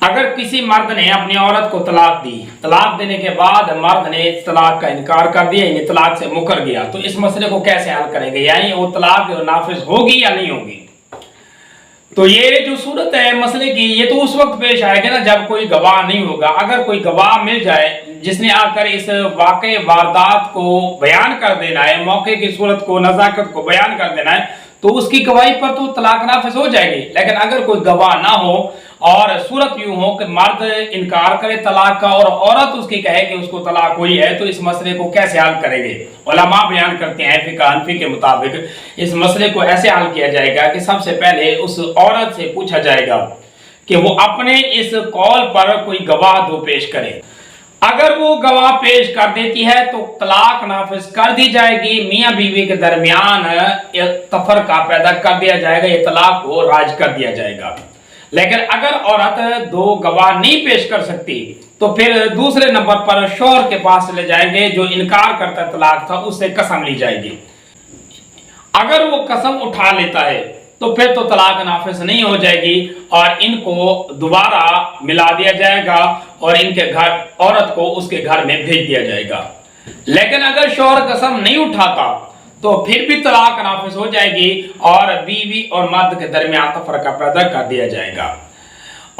अगर किसी मर्द ने अपनी औरत को तलाक दी, तलाक देने के बाद मर्द ने तलाक का इनकार कर दिया, यानी तलाक से मुकर गया, तो इस मसले को कैसे हल करेंगे, यानी वो तलाक नाफिज होगी या नहीं होगी। तो ये जो सूरत है मसले की, ये तो उस वक्त पेश आएगा ना जब कोई गवाह नहीं होगा। अगर कोई गवाह मिल जाए जिसने आकर इस वाकई वारदात को बयान कर देना है, मौके की सूरत को, नजाकत को बयान कर देना है, तो उसकी गवाही पर तो तलाक नाफिज हो जाएगी। लेकिन अगर कोई गवाह ना हो और सूरत यूं हो कि मर्द इनकार करे तलाक का और औरत उसकी कहे कि उसको तलाक हुई है, तो इस मसले को कैसे हल करेंगे। उलमा बयान करते हैं फिक़ह हनफी के मुताबिक इस मसले को ऐसे हल किया जाएगा कि सबसे पहले उस औरत से पूछा जाएगा कि वो अपने इस कौल पर कोई गवाह दो पेश करे। अगर वो गवाह पेश कर देती है तो तलाक नाफिज कर दी जाएगी, मियाँ बीवी के दरमियान तफरका पैदा कर दिया जाएगा, ये तलाक को राज कर दिया जाएगा। लेकिन अगर औरत दो गवाह नहीं पेश कर सकती तो फिर दूसरे नंबर पर शौहर के पास ले जाएंगे, जो इनकार करता तलाक था उससे कसम ली जाएगी। अगर वो कसम उठा लेता है तो फिर तो तलाक नाफिज नहीं हो जाएगी और इनको दोबारा मिला दिया जाएगा और इनके घर, औरत को उसके घर में भेज दिया जाएगा। लेकिन अगर शौहर कसम नहीं उठाता तो फिर भी तलाक नाफिज हो जाएगी और बीवी और मर्द के दरमियान तफरका पैदा कर दिया जाएगा।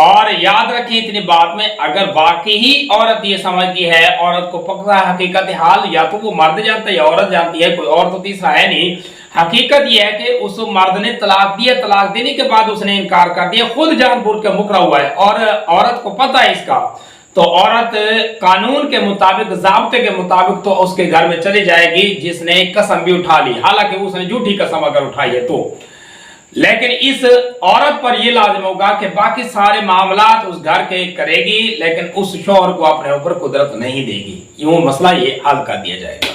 और याद रखें इतनी बात में, अगर वाकई ही औरत ये समझती है, औरत को पक्का हकीकत हाल या तो वो मर्द जानता है या औरत जानती है, कोई और तो तीसरा है नहीं। हकीकत ये है कि उस मर्द ने तलाक दिया, तलाक देने के बाद उसने इनकार कर दिया, खुद जानबूझ के मुकरा हुआ है और औरत को पता है इसका, तो औरत कानून के मुताबिक, ज़ाब्ते के मुताबिक तो उसके घर में चली जाएगी जिसने कसम भी उठा ली, हालांकि उसने झूठी कसम अगर उठाई है तो। लेकिन इस औरत पर यह लाजिम होगा कि बाकी सारे मामलात उस घर के करेगी, लेकिन उस शौहर को अपने ऊपर कुदरत नहीं देगी। यूं मसला ये हल कर दिया जाएगा।